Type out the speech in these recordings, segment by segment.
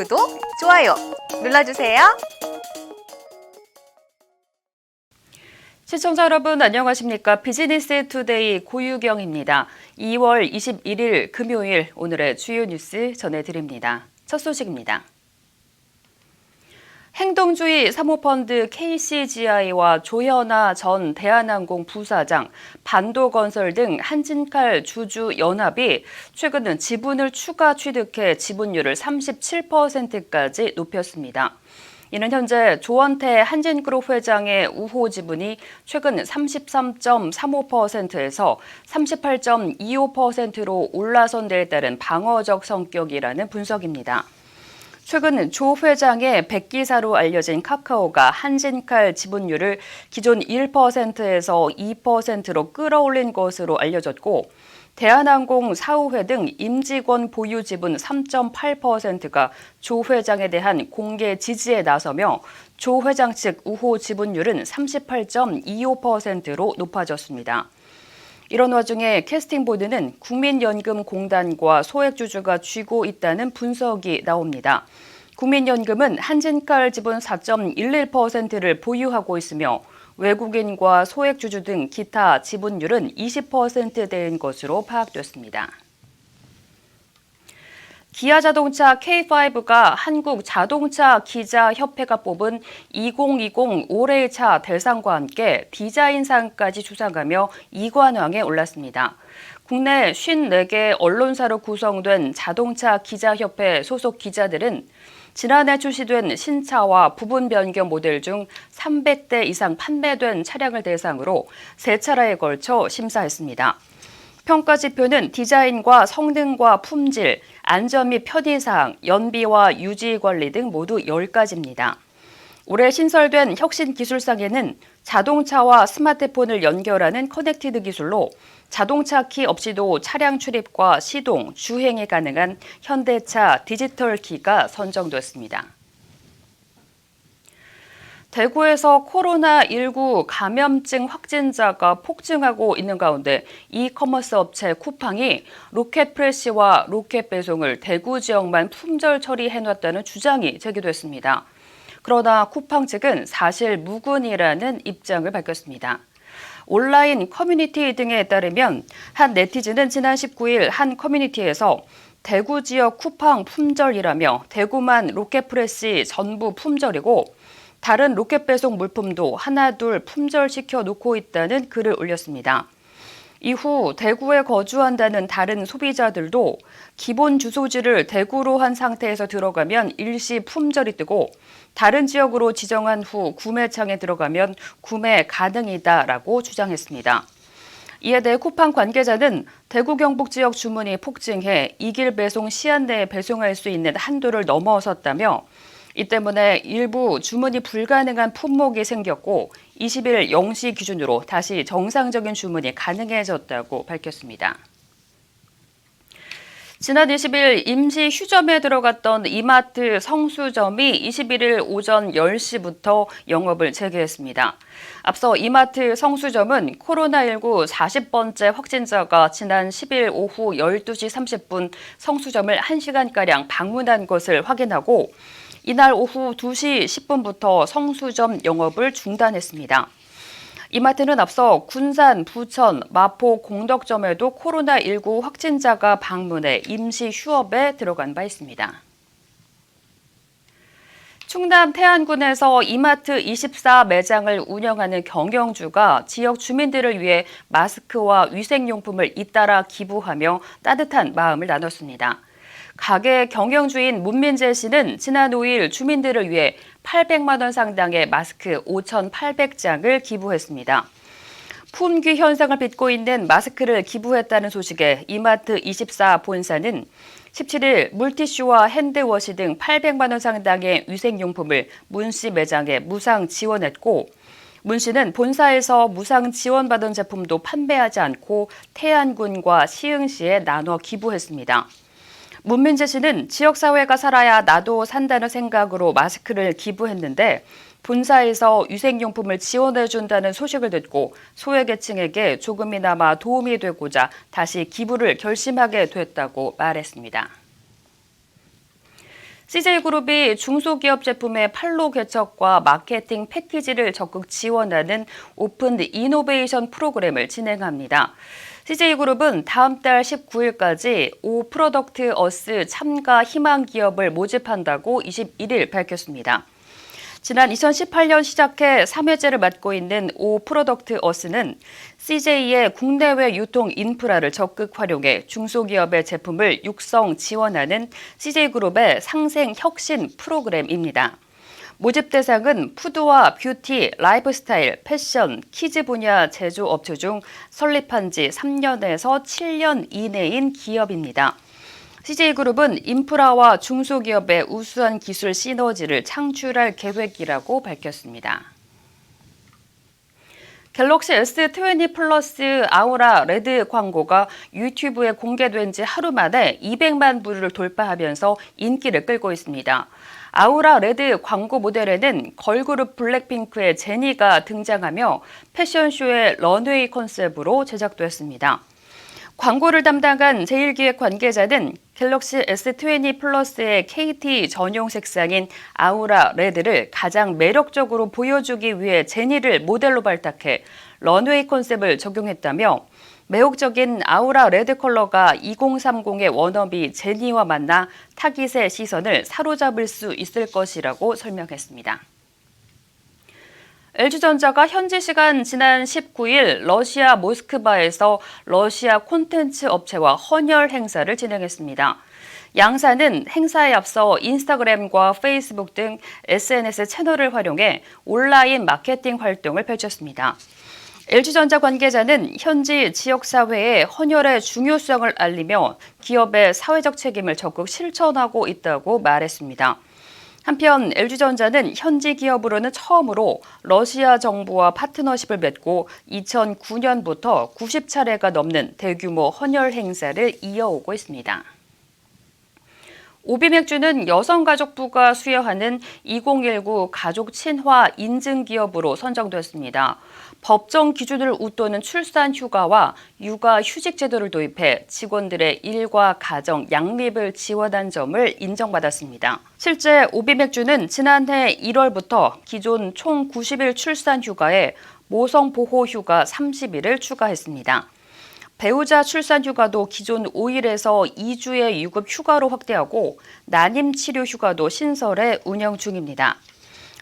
구독, 좋아요 눌러주세요. 시청자 여러분 안녕하십니까? 비즈니스 투데이 고유경입니다. 2월 21일 금요일 오늘의 주요 뉴스 전해드립니다. 첫 소식입니다. 행동주의 사모펀드 KCGI와 조현아 전 대한항공 부사장, 반도건설 등 한진칼 주주연합이 최근 지분을 추가 취득해 지분율을 37%까지 높였습니다. 이는 현재 조원태 한진그룹 회장의 우호 지분이 최근 33.35%에서 38.25%로 올라선 데에 따른 방어적 성격이라는 분석입니다. 최근 조 회장의 백기사로 알려진 카카오가 한진칼 지분율을 기존 1%에서 2%로 끌어올린 것으로 알려졌고, 대한항공 사후회 등 임직원 보유 지분 3.8%가 조 회장에 대한 공개 지지에 나서며 조 회장 측 우호 지분율은 38.25%로 높아졌습니다. 이런 와중에 캐스팅보드는 국민연금공단과 소액주주가 쥐고 있다는 분석이 나옵니다. 국민연금은 한진칼 지분 4.11%를 보유하고 있으며 외국인과 소액주주 등 기타 지분율은 20%대인 것으로 파악됐습니다. 기아자동차 K5가 한국자동차기자협회가 뽑은 2020 올해의 차 대상과 함께 디자인상까지 수상하며 2관왕에 올랐습니다. 국내 54개 언론사로 구성된 자동차기자협회 소속 기자들은 지난해 출시된 신차와 부분 변경 모델 중 300대 이상 판매된 차량을 대상으로 세 차례에 걸쳐 심사했습니다. 평가 지표는 디자인과 성능과 품질, 안전 및 편의사항, 연비와 유지 관리 등 모두 10가지입니다. 올해 신설된 혁신 기술상에는 자동차와 스마트폰을 연결하는 커넥티드 기술로 자동차 키 없이도 차량 출입과 시동, 주행이 가능한 현대차 디지털 키가 선정됐습니다. 대구에서 코로나19 감염증 확진자가 폭증하고 있는 가운데 이커머스 업체 쿠팡이 로켓프레시와 로켓배송을 대구 지역만 품절 처리해놨다는 주장이 제기됐습니다. 그러나 쿠팡 측은 사실 무근이라는 입장을 밝혔습니다. 온라인 커뮤니티 등에 따르면 한 네티즌은 지난 19일 한 커뮤니티에서 대구 지역 쿠팡 품절이라며 대구만 로켓프레시 전부 품절이고 다른 로켓 배송 물품도 하나둘 품절시켜 놓고 있다는 글을 올렸습니다. 이후 대구에 거주한다는 다른 소비자들도 기본 주소지를 대구로 한 상태에서 들어가면 일시 품절이 뜨고 다른 지역으로 지정한 후 구매창에 들어가면 구매 가능이다라고 주장했습니다. 이에 대해 쿠팡 관계자는 대구 경북 지역 주문이 폭증해 이 길 배송 시한 내에 배송할 수 있는 한도를 넘어섰다며 이 때문에 일부 주문이 불가능한 품목이 생겼고 20일 0시 기준으로 다시 정상적인 주문이 가능해졌다고 밝혔습니다. 지난 20일 임시 휴점에 들어갔던 이마트 성수점이 21일 오전 10시부터 영업을 재개했습니다. 앞서 이마트 성수점은 코로나19 40번째 확진자가 지난 10일 오후 12시 30분 성수점을 1시간가량 방문한 것을 확인하고 이날 오후 2시 10분부터 성수점 영업을 중단했습니다. 이마트는 앞서 군산, 부천, 마포 공덕점에도 코로나19 확진자가 방문해 임시 휴업에 들어간 바 있습니다. 충남 태안군에서 이마트 24 매장을 운영하는 경영주가 지역 주민들을 위해 마스크와 위생용품을 잇따라 기부하며 따뜻한 마음을 나눴습니다. 가게 경영주인 문민재 씨는 지난 5일 주민들을 위해 800만 원 상당의 마스크 5,800장을 기부했습니다. 품귀 현상을 빚고 있는 마스크를 기부했다는 소식에 이마트 24 본사는 17일 물티슈와 핸드워시 등 800만 원 상당의 위생용품을 문 씨 매장에 무상 지원했고 문 씨는 본사에서 무상 지원받은 제품도 판매하지 않고 태안군과 시흥시에 나눠 기부했습니다. 문민재 씨는 지역사회가 살아야 나도 산다는 생각으로 마스크를 기부했는데 본사에서 위생용품을 지원해준다는 소식을 듣고 소외계층에게 조금이나마 도움이 되고자 다시 기부를 결심하게 됐다고 말했습니다. CJ그룹이 중소기업 제품의 판로 개척과 마케팅 패키지를 적극 지원하는 오픈 이노베이션 프로그램을 진행합니다. CJ그룹은 다음 달 19일까지 오 프로덕트 어스 참가 희망 기업을 모집한다고 21일 밝혔습니다. 지난 2018년 시작해 3회째를 맡고 있는 오 프로덕트 어스는 CJ의 국내외 유통 인프라를 적극 활용해 중소기업의 제품을 육성 지원하는 CJ그룹의 상생 혁신 프로그램입니다. 모집 대상은 푸드와 뷰티, 라이프스타일, 패션, 키즈 분야 제조업체 중 설립한 지 3년에서 7년 이내인 기업입니다. CJ그룹은 인프라와 중소기업의 우수한 기술 시너지를 창출할 계획이라고 밝혔습니다. 갤럭시 S20 플러스 아우라 레드 광고가 유튜브에 공개된 지 하루 만에 200만 뷰를 돌파하면서 인기를 끌고 있습니다. 아우라 레드 광고 모델에는 걸그룹 블랙핑크의 제니가 등장하며 패션쇼의 런웨이 컨셉으로 제작됐습니다. 광고를 담당한 제일기획 관계자는 갤럭시 S20 플러스의 KT 전용 색상인 아우라 레드를 가장 매력적으로 보여주기 위해 제니를 모델로 발탁해 런웨이 컨셉을 적용했다며 매혹적인 아우라 레드 컬러가 2030의 워너비 제니와 만나 타깃의 시선을 사로잡을 수 있을 것이라고 설명했습니다. LG전자가 현지 시간 지난 19일 러시아 모스크바에서 러시아 콘텐츠 업체와 헌혈 행사를 진행했습니다. 양사는 행사에 앞서 인스타그램과 페이스북 등 SNS 채널을 활용해 온라인 마케팅 활동을 펼쳤습니다. LG전자 관계자는 현지 지역사회에 헌혈의 중요성을 알리며 기업의 사회적 책임을 적극 실천하고 있다고 말했습니다. 한편 LG전자는 현지 기업으로는 처음으로 러시아 정부와 파트너십을 맺고 2009년부터 90차례가 넘는 대규모 헌혈 행사를 이어오고 있습니다. 오비맥주는 여성가족부가 수여하는 2019 가족 친화 인증 기업으로 선정됐습니다. 법정 기준을 웃도는 출산 휴가와 육아 휴직 제도를 도입해 직원들의 일과 가정 양립을 지원한 점을 인정받았습니다. 실제 오비맥주는 지난해 1월부터 기존 총 90일 출산 휴가에 모성 보호 휴가 30일을 추가했습니다. 배우자 출산 휴가도 기존 5일에서 2주의 유급 휴가로 확대하고 난임 치료 휴가도 신설해 운영 중입니다.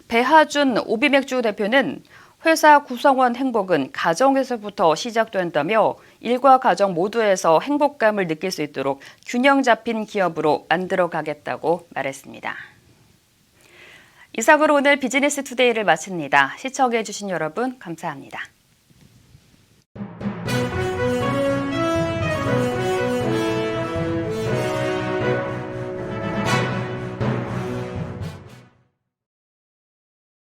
배하준 오비맥주 대표는 회사 구성원 행복은 가정에서부터 시작된다며 일과 가정 모두에서 행복감을 느낄 수 있도록 균형 잡힌 기업으로 만들어가겠다고 말했습니다. 이상으로 오늘 비즈니스 투데이를 마칩니다. 시청해주신 여러분 감사합니다.